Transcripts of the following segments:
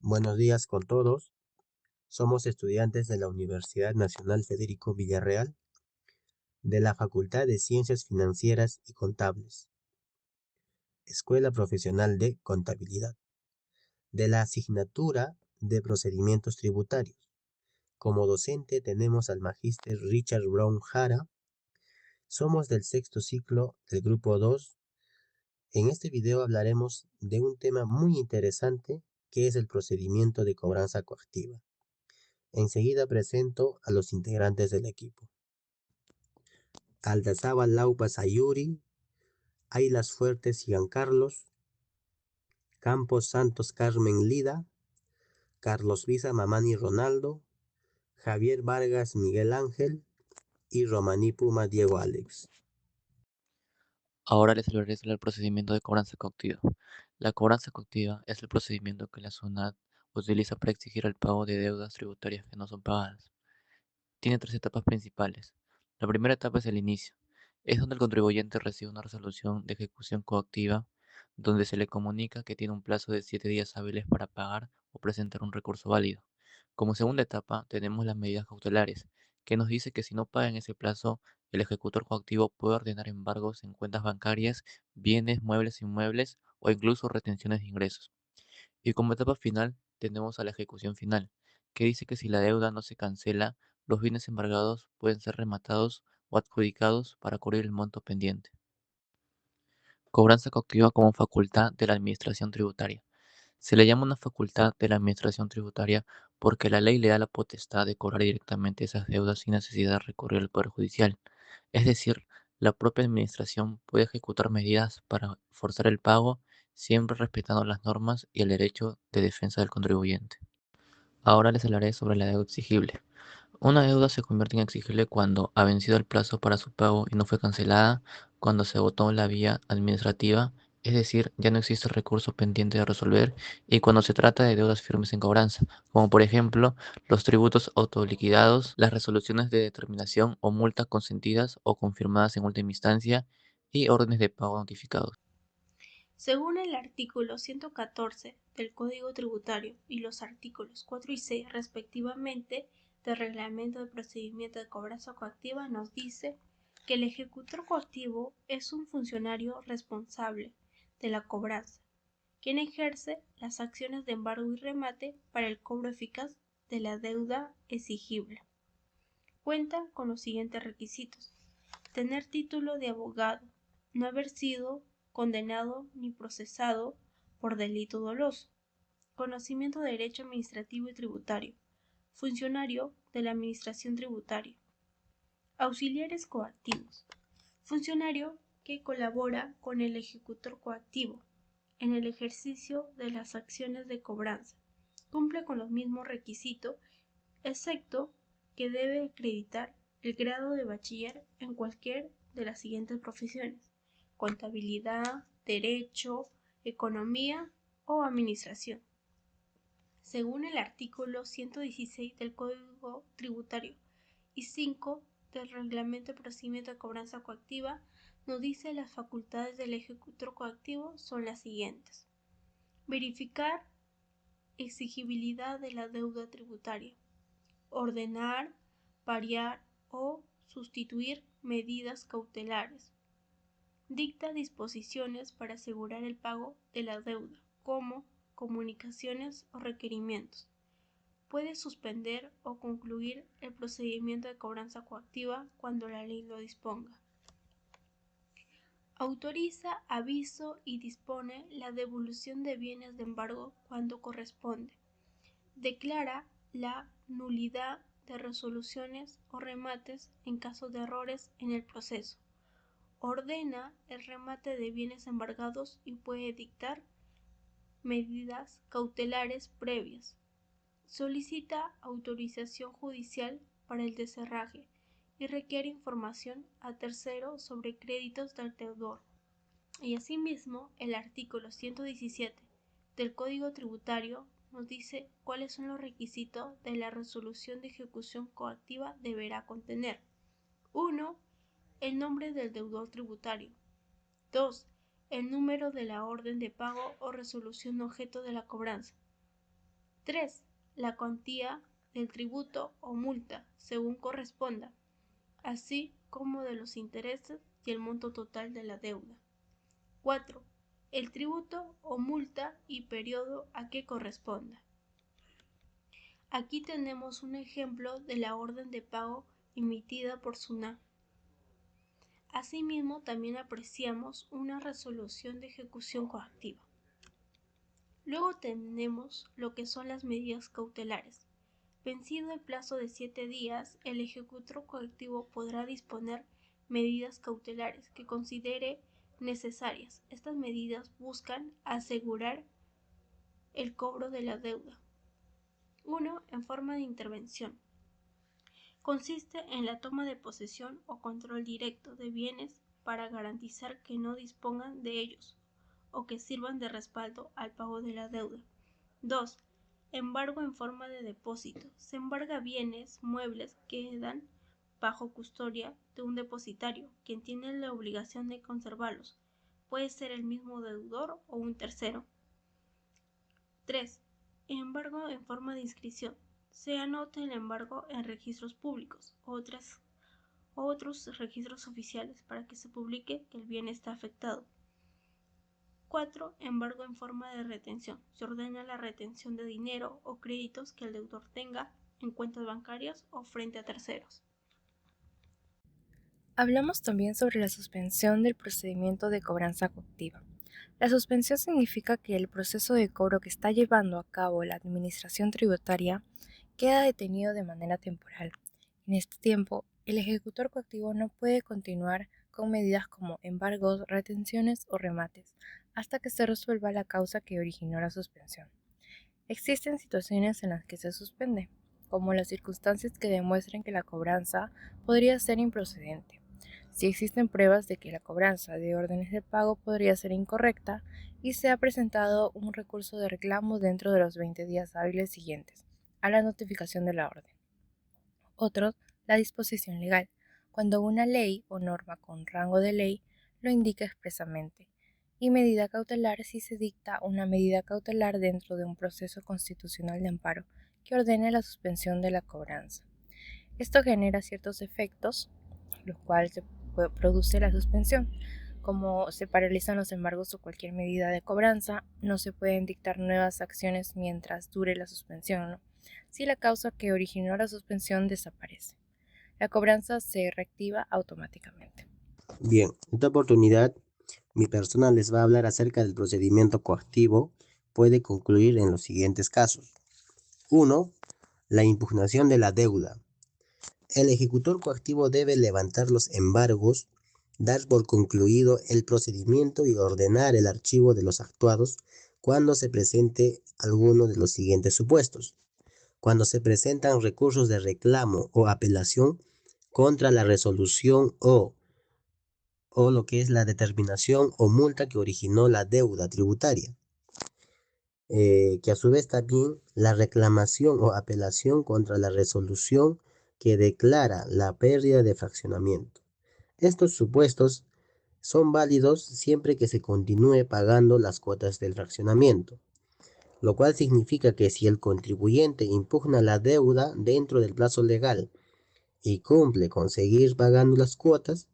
Buenos días con todos. Somos estudiantes de la Universidad Nacional Federico Villarreal, de la Facultad de Ciencias Financieras y Contables, Escuela Profesional de Contabilidad, de la asignatura de Procedimientos Tributarios. Como docente tenemos al magíster Richard Brown Jara. Somos del sexto ciclo del grupo 2. En este video hablaremos de un tema muy interesante que es el procedimiento de cobranza coactiva. Enseguida presento a los integrantes del equipo. Aldazábal Laupa Sayuri, Aylas Fuertes Giancarlos, Campos Santos Carmen Lida, Carlos Visa Mamani Ronaldo, Javier Vargas Miguel Ángel y Romaní Puma Diego Alex. Ahora les hablaré sobre el procedimiento de cobranza coactiva. La cobranza coactiva es el procedimiento que la SUNAT utiliza para exigir el pago de deudas tributarias que no son pagadas. Tiene tres etapas principales. La primera etapa es el inicio. Es donde el contribuyente recibe una resolución de ejecución coactiva donde se le comunica que tiene un plazo de 7 días hábiles para pagar o presentar un recurso válido. Como segunda etapa tenemos las medidas cautelares, que nos dice que si no paga en ese plazo, el ejecutor coactivo puede ordenar embargos en cuentas bancarias, bienes, muebles, inmuebles o incluso retenciones de ingresos. Y como etapa final tenemos a la ejecución final, que dice que si la deuda no se cancela, los bienes embargados pueden ser rematados o adjudicados para cubrir el monto pendiente. Cobranza coactiva como facultad de la Administración Tributaria. Se le llama una facultad de la Administración Tributaria porque la ley le da la potestad de cobrar directamente esas deudas sin necesidad de recurrir al Poder Judicial. Es decir, la propia Administración puede ejecutar medidas para forzar el pago, siempre respetando las normas y el derecho de defensa del contribuyente. Ahora les hablaré sobre la deuda exigible. Una deuda se convierte en exigible cuando ha vencido el plazo para su pago y no fue cancelada, cuando se agotó la vía administrativa, es decir, ya no existe recurso pendiente de resolver, y cuando se trata de deudas firmes en cobranza, como por ejemplo los tributos autoliquidados, las resoluciones de determinación o multas consentidas o confirmadas en última instancia y órdenes de pago notificados. Según el artículo 114 del Código Tributario y los artículos 4 y 6 respectivamente del Reglamento de Procedimiento de Cobranza Coactiva, nos dice que el ejecutor coactivo es un funcionario responsable de la cobranza, quien ejerce las acciones de embargo y remate para el cobro eficaz de la deuda exigible. Cuenta con los siguientes requisitos: tener título de abogado, no haber sido condenado ni procesado por delito doloso, conocimiento de derecho administrativo y tributario, funcionario de la Administración Tributaria. Auxiliares coactivos: funcionario que colabora con el ejecutor coactivo en el ejercicio de las acciones de cobranza. Cumple con los mismos requisitos, excepto que debe acreditar el grado de bachiller en cualquier de las siguientes profesiones: contabilidad, derecho, economía o administración. Según el artículo 116 del Código Tributario y 5 del Reglamento de Procedimiento de Cobranza Coactiva, nos dice las facultades del ejecutor coactivo son las siguientes: verificar exigibilidad de la deuda tributaria, ordenar, variar o sustituir medidas cautelares, dicta disposiciones para asegurar el pago de la deuda, como comunicaciones o requerimientos, puede suspender o concluir el procedimiento de cobranza coactiva cuando la ley lo disponga. Autoriza, aviso y dispone la devolución de bienes de embargo cuando corresponde. Declara la nulidad de resoluciones o remates en caso de errores en el proceso. Ordena el remate de bienes embargados y puede dictar medidas cautelares previas. Solicita autorización judicial para el desherraje y requiere información a terceros sobre créditos del deudor. Y asimismo, el artículo 117 del Código Tributario nos dice cuáles son los requisitos de la resolución de ejecución coactiva deberá contener. 1. El nombre del deudor tributario. 2. El número de la orden de pago o resolución objeto de la cobranza. 3. La cuantía del tributo o multa, según corresponda, así como de los intereses y el monto total de la deuda. 4. El tributo o multa y periodo a que corresponda. Aquí tenemos un ejemplo de la orden de pago emitida por SUNAT. Asimismo, también apreciamos una resolución de ejecución coactiva. Luego tenemos lo que son las medidas cautelares. Vencido el plazo de 7 días, el ejecutor coactivo podrá disponer medidas cautelares que considere necesarias. Estas medidas buscan asegurar el cobro de la deuda. 1. En forma de intervención. Consiste en la toma de posesión o control directo de bienes para garantizar que no dispongan de ellos o que sirvan de respaldo al pago de la deuda. 2. Embargo en forma de depósito. Se embarga bienes muebles que quedan bajo custodia de un depositario, quien tiene la obligación de conservarlos. Puede ser el mismo deudor o un tercero. 3. Embargo en forma de inscripción. Se anota el embargo en registros públicos o otros registros oficiales para que se publique que el bien está afectado. 4. Embargo en forma de retención. Se ordena la retención de dinero o créditos que el deudor tenga en cuentas bancarias o frente a terceros. Hablamos también sobre la suspensión del procedimiento de cobranza coactiva. La suspensión significa que el proceso de cobro que está llevando a cabo la administración tributaria queda detenido de manera temporal. En este tiempo, el ejecutor coactivo no puede continuar con medidas como embargos, retenciones o remates, hasta que se resuelva la causa que originó la suspensión. Existen situaciones en las que se suspende, como las circunstancias que demuestren que la cobranza podría ser improcedente, si existen pruebas de que la cobranza de órdenes de pago podría ser incorrecta y se ha presentado un recurso de reclamo dentro de los 20 días hábiles siguientes a la notificación de la orden. Otros, la disposición legal, cuando una ley o norma con rango de ley lo indica expresamente, y medida cautelar si se dicta una medida cautelar dentro de un proceso constitucional de amparo que ordene la suspensión de la cobranza. Esto genera ciertos efectos, los cuales se produce la suspensión. Como se paralizan los embargos o cualquier medida de cobranza, no se pueden dictar nuevas acciones mientras dure la suspensión, ¿no? Si la causa que originó la suspensión desaparece. La cobranza se reactiva automáticamente. Bien, en esta oportunidad, mi persona les va a hablar acerca del procedimiento coactivo. Puede concluir en los siguientes casos. 1. La impugnación de la deuda. El ejecutor coactivo debe levantar los embargos, dar por concluido el procedimiento y ordenar el archivo de los actuados cuando se presente alguno de los siguientes supuestos. Cuando se presentan recursos de reclamo o apelación contra la resolución o lo que es la determinación o multa que originó la deuda tributaria. Que a su vez también la reclamación o apelación contra la resolución que declara la pérdida de fraccionamiento. Estos supuestos son válidos siempre que se continúe pagando las cuotas del fraccionamiento, lo cual significa que si el contribuyente impugna la deuda dentro del plazo legal y cumple con seguir pagando las cuotas,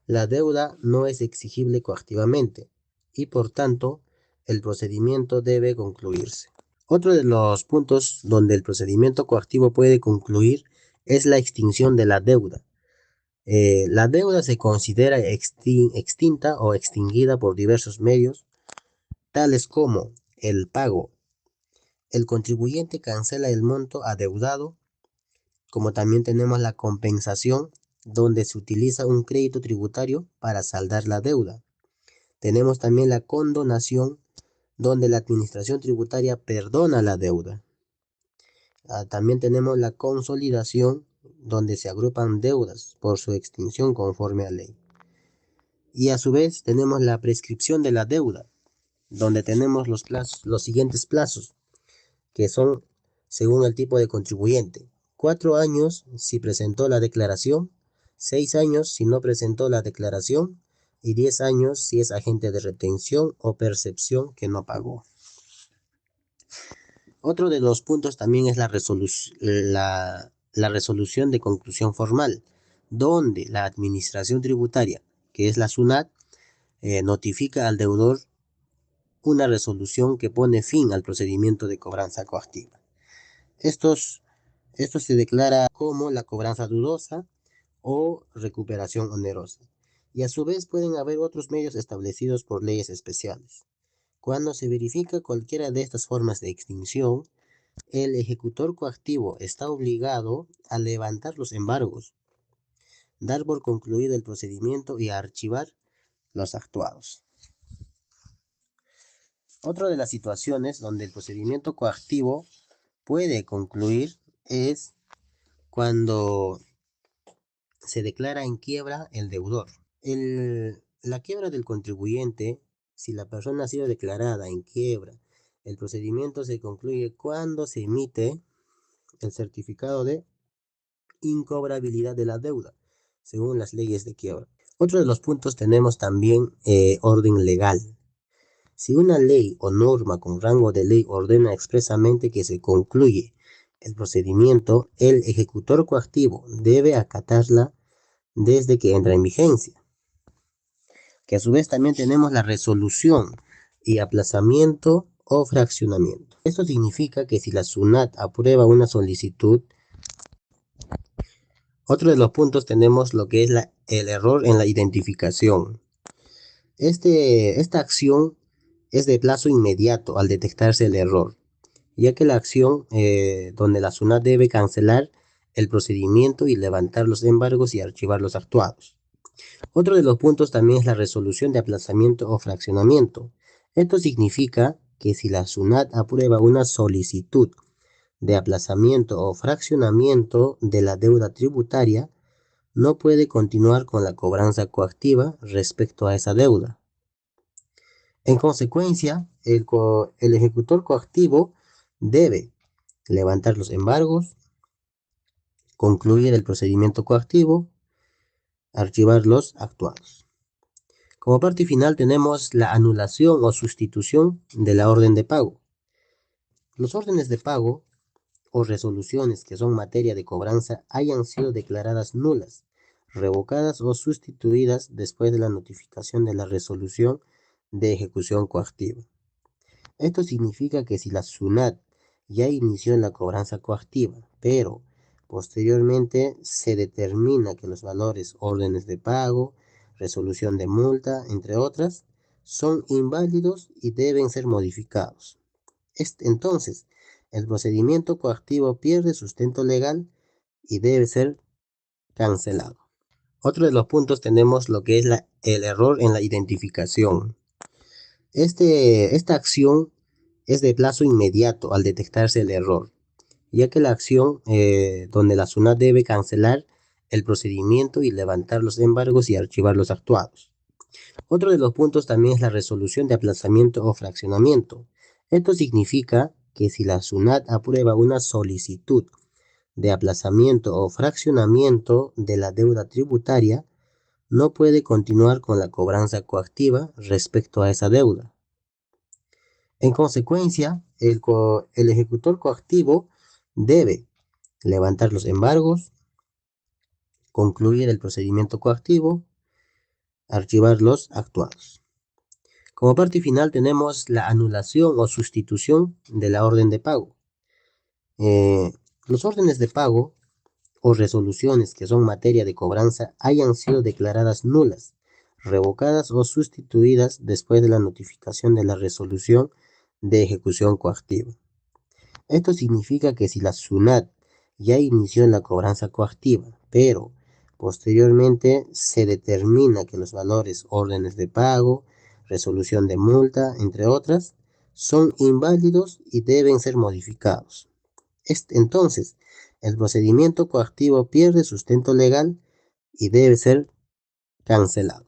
la deuda no es exigible coactivamente y por tanto el procedimiento debe concluirse. Otro de los puntos donde el procedimiento coactivo puede concluir es la extinción de la deuda. La deuda se considera extinta o extinguida por diversos medios, tales como el pago. El contribuyente cancela el monto adeudado, como también tenemos la compensación, donde se utiliza un crédito tributario para saldar la deuda. Tenemos también la condonación, donde la administración tributaria perdona la deuda. También tenemos la consolidación, donde se agrupan deudas por su extinción conforme a ley. Y a su vez tenemos la prescripción de la deuda, donde tenemos los siguientes plazos, que son según el tipo de contribuyente. 4 años si presentó la declaración, 6 años si no presentó la declaración y 10 años si es agente de retención o percepción que no pagó. Otro de los puntos también es la resolución de conclusión formal, donde la administración tributaria, que es la SUNAT, notifica al deudor una resolución que pone fin al procedimiento de cobranza coactiva. Esto se declara como la cobranza dudosa o recuperación onerosa. Y a su vez pueden haber otros medios establecidos por leyes especiales. Cuando se verifica cualquiera de estas formas de extinción, el ejecutor coactivo está obligado a levantar los embargos, dar por concluido el procedimiento y a archivar los actuados. Otra de las situaciones donde el procedimiento coactivo puede concluir es cuando se declara en quiebra el deudor. La quiebra del contribuyente, si la persona ha sido declarada en quiebra, el procedimiento se concluye cuando se emite el certificado de incobrabilidad de la deuda, según las leyes de quiebra. Otro de los puntos tenemos también orden legal. Si una ley o norma con rango de ley ordena expresamente que se concluye el procedimiento, el ejecutor coactivo debe acatarla desde que entra en vigencia. Que a su vez también tenemos la resolución y aplazamiento o fraccionamiento. Esto significa que si la SUNAT aprueba una solicitud, otro de los puntos tenemos lo que es el error en la identificación. Esta acción es de plazo inmediato al detectarse el error, ya que la acción donde la SUNAT debe cancelar el procedimiento y levantar los embargos y archivar los actuados. Otro de los puntos también es la resolución de aplazamiento o fraccionamiento. Esto significa que si la SUNAT aprueba una solicitud de aplazamiento o fraccionamiento de la deuda tributaria, no puede continuar con la cobranza coactiva respecto a esa deuda. En consecuencia, el ejecutor coactivo debe levantar los embargos, concluir el procedimiento coactivo, archivar los actuados. Como parte final tenemos la anulación o sustitución de la orden de pago. Los órdenes de pago o resoluciones que son materia de cobranza hayan sido declaradas nulas, revocadas o sustituidas después de la notificación de la resolución de ejecución coactiva. Esto significa que si la SUNAT ya inició la cobranza coactiva, pero posteriormente se determina que los valores órdenes de pago, resolución de multa, entre otras, son inválidos y deben ser modificados. Entonces, el procedimiento coactivo pierde sustento legal y debe ser cancelado. Otro de los puntos tenemos lo que es el error en la identificación. Esta acción es de plazo inmediato al detectarse el error, ya que la acción donde la SUNAT debe cancelar el procedimiento y levantar los embargos y archivar los actuados. Otro de los puntos también es la resolución de aplazamiento o fraccionamiento. Esto significa que si la SUNAT aprueba una solicitud de aplazamiento o fraccionamiento de la deuda tributaria, no puede continuar con la cobranza coactiva respecto a esa deuda. En consecuencia, el ejecutor coactivo debe levantar los embargos, concluir el procedimiento coactivo, archivar los actuados. Como parte final tenemos la anulación o sustitución de la orden de pago. Los órdenes de pago o resoluciones que son materia de cobranza hayan sido declaradas nulas, revocadas o sustituidas después de la notificación de la resolución de ejecución coactiva. Esto significa que si la SUNAT ya inició la cobranza coactiva, pero posteriormente se determina que los valores órdenes de pago, resolución de multa, entre otras, son inválidos y deben ser modificados. Entonces, el procedimiento coactivo pierde sustento legal y debe ser cancelado.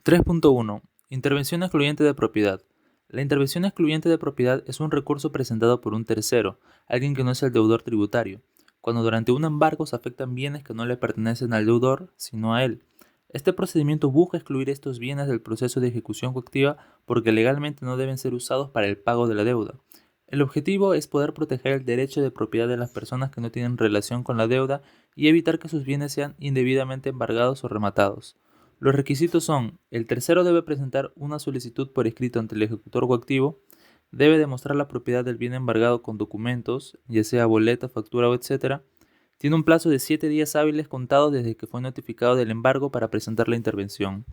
3.1. Intervención excluyente de propiedad. La intervención excluyente de propiedad es un recurso presentado por un tercero, alguien que no es el deudor tributario, cuando durante un embargo se afectan bienes que no le pertenecen al deudor, sino a él. Este procedimiento busca excluir estos bienes del proceso de ejecución coactiva porque legalmente no deben ser usados para el pago de la deuda. El objetivo es poder proteger el derecho de propiedad de las personas que no tienen relación con la deuda y evitar que sus bienes sean indebidamente embargados o rematados. Los requisitos son: el tercero debe presentar una solicitud por escrito ante el ejecutor coactivo, debe demostrar la propiedad del bien embargado con documentos, ya sea boleta, factura o etc. Tiene un plazo de 7 días hábiles contados desde que fue notificado del embargo para presentar la intervención.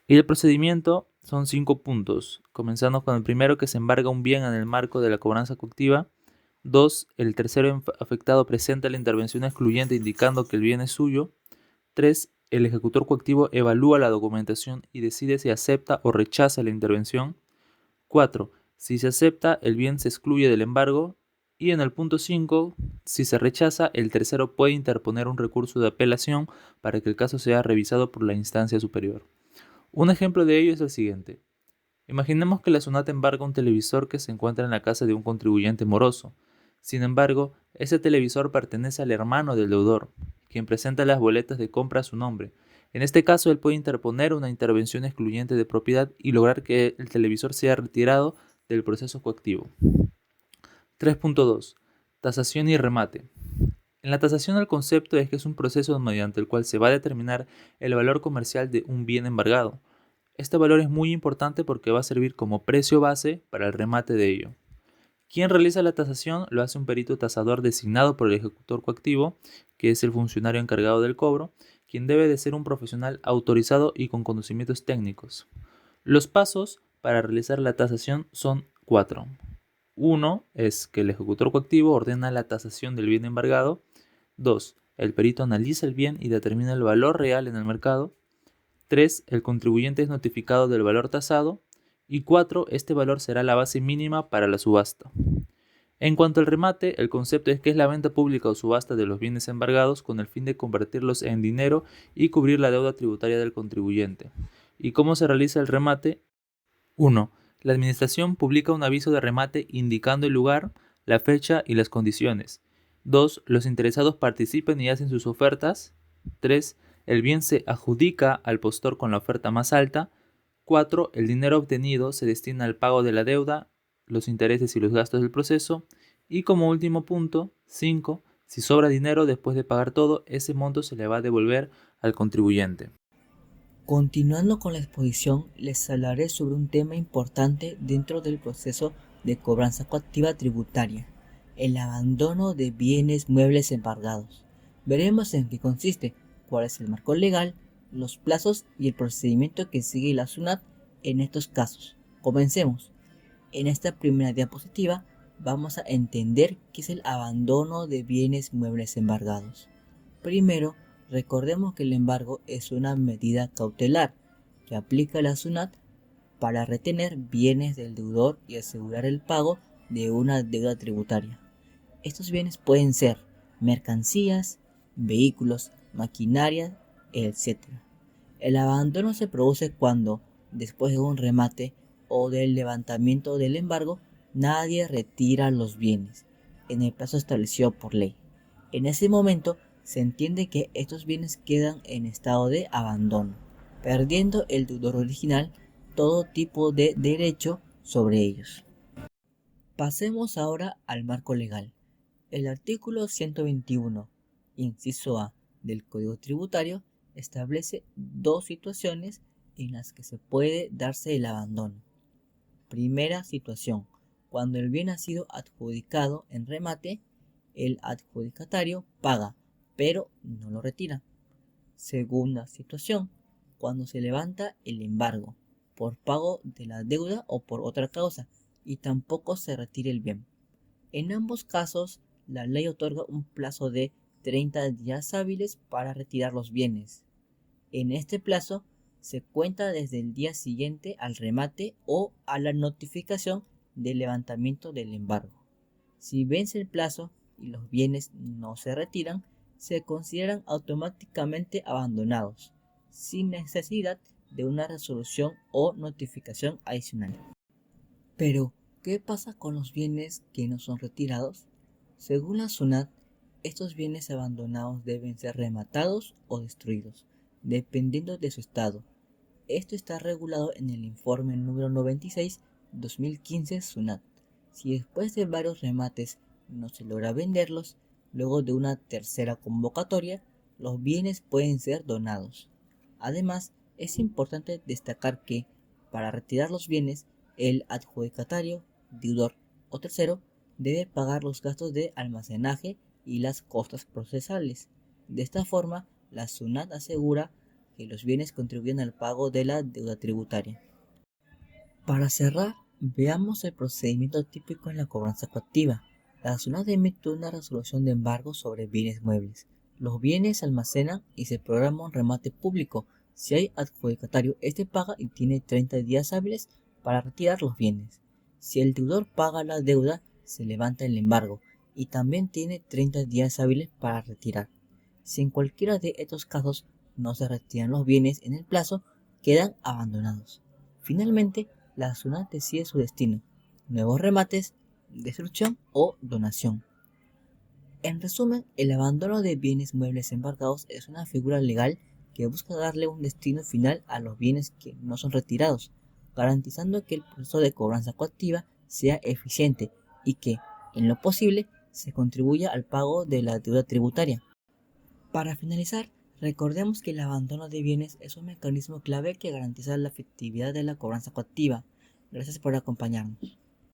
Y el procedimiento son 5 puntos, comenzando con el primero, que se embarga un bien en el marco de la cobranza coactiva. 2. El tercero afectado presenta la intervención excluyente indicando que el bien es suyo. 3. El ejecutor coactivo evalúa la documentación y decide si acepta o rechaza la intervención. 4. Si se acepta, el bien se excluye del embargo. Y en el punto 5, si se rechaza, el tercero puede interponer un recurso de apelación para que el caso sea revisado por la instancia superior. Un ejemplo de ello es el siguiente. Imaginemos que la SUNAT embarga un televisor que se encuentra en la casa de un contribuyente moroso. Sin embargo, ese televisor pertenece al hermano del deudor, quien presenta las boletas de compra a su nombre. En este caso, él puede interponer una intervención excluyente de propiedad y lograr que el televisor sea retirado del proceso coactivo. 3.2. Tasación y remate. En la tasación, el concepto es que es un proceso mediante el cual se va a determinar el valor comercial de un bien embargado. Este valor es muy importante porque va a servir como precio base para el remate de ello. ¿Quién realiza la tasación? Lo hace un perito tasador designado por el ejecutor coactivo, que es el funcionario encargado del cobro, quien debe de ser un profesional autorizado y con conocimientos técnicos. Los pasos para realizar la tasación son 4. 1 es que el ejecutor coactivo ordena la tasación del bien embargado. 2. El perito analiza el bien y determina el valor real en el mercado. 3. El contribuyente es notificado del valor tasado. Y 4. Este valor será la base mínima para la subasta. En cuanto al remate, el concepto es que es la venta pública o subasta de los bienes embargados con el fin de convertirlos en dinero y cubrir la deuda tributaria del contribuyente. ¿Y cómo se realiza el remate? 1. La administración publica un aviso de remate indicando el lugar, la fecha y las condiciones. 2. Los interesados participan y hacen sus ofertas. 3. El bien se adjudica al postor con la oferta más alta. 4. El dinero obtenido se destina al pago de la deuda, los intereses y los gastos del proceso. Y como último punto, 5. Si sobra dinero después de pagar todo, ese monto se le va a devolver al contribuyente. Continuando con la exposición, les hablaré sobre un tema importante dentro del proceso de cobranza coactiva tributaria: el abandono de bienes muebles embargados. Veremos en qué consiste, cuál es el marco legal, los plazos y el procedimiento que sigue la SUNAT en estos casos. Comencemos. En esta primera diapositiva vamos a entender qué es el abandono de bienes muebles embargados. Primero, recordemos que el embargo es una medida cautelar que aplica la SUNAT para retener bienes del deudor y asegurar el pago de una deuda tributaria. Estos bienes pueden ser mercancías, vehículos, maquinaria, etc. El abandono se produce cuando, después de un remate o del levantamiento del embargo, nadie retira los bienes en el plazo establecido por ley. En ese momento se entiende que estos bienes quedan en estado de abandono, perdiendo el deudor original todo tipo de derecho sobre ellos. Pasemos ahora al marco legal. El artículo 121, inciso A del Código Tributario establece dos situaciones en las que se puede darse el abandono. Primera situación: cuando el bien ha sido adjudicado en remate, el adjudicatario paga, pero no lo retira. Segunda situación: cuando se levanta el embargo por pago de la deuda o por otra causa y tampoco se retira el bien. En ambos casos, la ley otorga un plazo de 30 días hábiles para retirar los bienes. En este plazo se cuenta desde el día siguiente al remate o a la notificación del levantamiento del embargo. Si vence el plazo y los bienes no se retiran, se consideran automáticamente abandonados, sin necesidad de una resolución o notificación adicional. Pero, ¿qué pasa con los bienes que no son retirados? Según la SUNAT, estos bienes abandonados deben ser rematados o destruidos, dependiendo de su estado. Esto está regulado en el informe número 96/2015 SUNAT. Si después de varios remates no se logra venderlos, luego de una tercera convocatoria, los bienes pueden ser donados. Además, es importante destacar que, para retirar los bienes, el adjudicatario, deudor o tercero debe pagar los gastos de almacenaje y las costas procesales. De esta forma, la SUNAT asegura que los bienes contribuyen al pago de la deuda tributaria. Para cerrar, veamos el procedimiento típico en la cobranza coactiva. La SUNAT emite una resolución de embargo sobre bienes muebles. Los bienes se almacenan y se programa un remate público. Si hay adjudicatario, este paga y tiene 30 días hábiles para retirar los bienes. Si el deudor paga la deuda, se levanta el embargo y también tiene 30 días hábiles para retirar. Si en cualquiera de estos casos no se retiran los bienes en el plazo, quedan abandonados. Finalmente, la SUNAT decide su destino: nuevos remates, destrucción o donación. En resumen, el abandono de bienes muebles embargados es una figura legal que busca darle un destino final a los bienes que no son retirados, garantizando que el proceso de cobranza coactiva sea eficiente y que, en lo posible, se contribuya al pago de la deuda tributaria. Para finalizar, recordemos que el abandono de bienes es un mecanismo clave que garantiza la efectividad de la cobranza coactiva. Gracias por acompañarnos.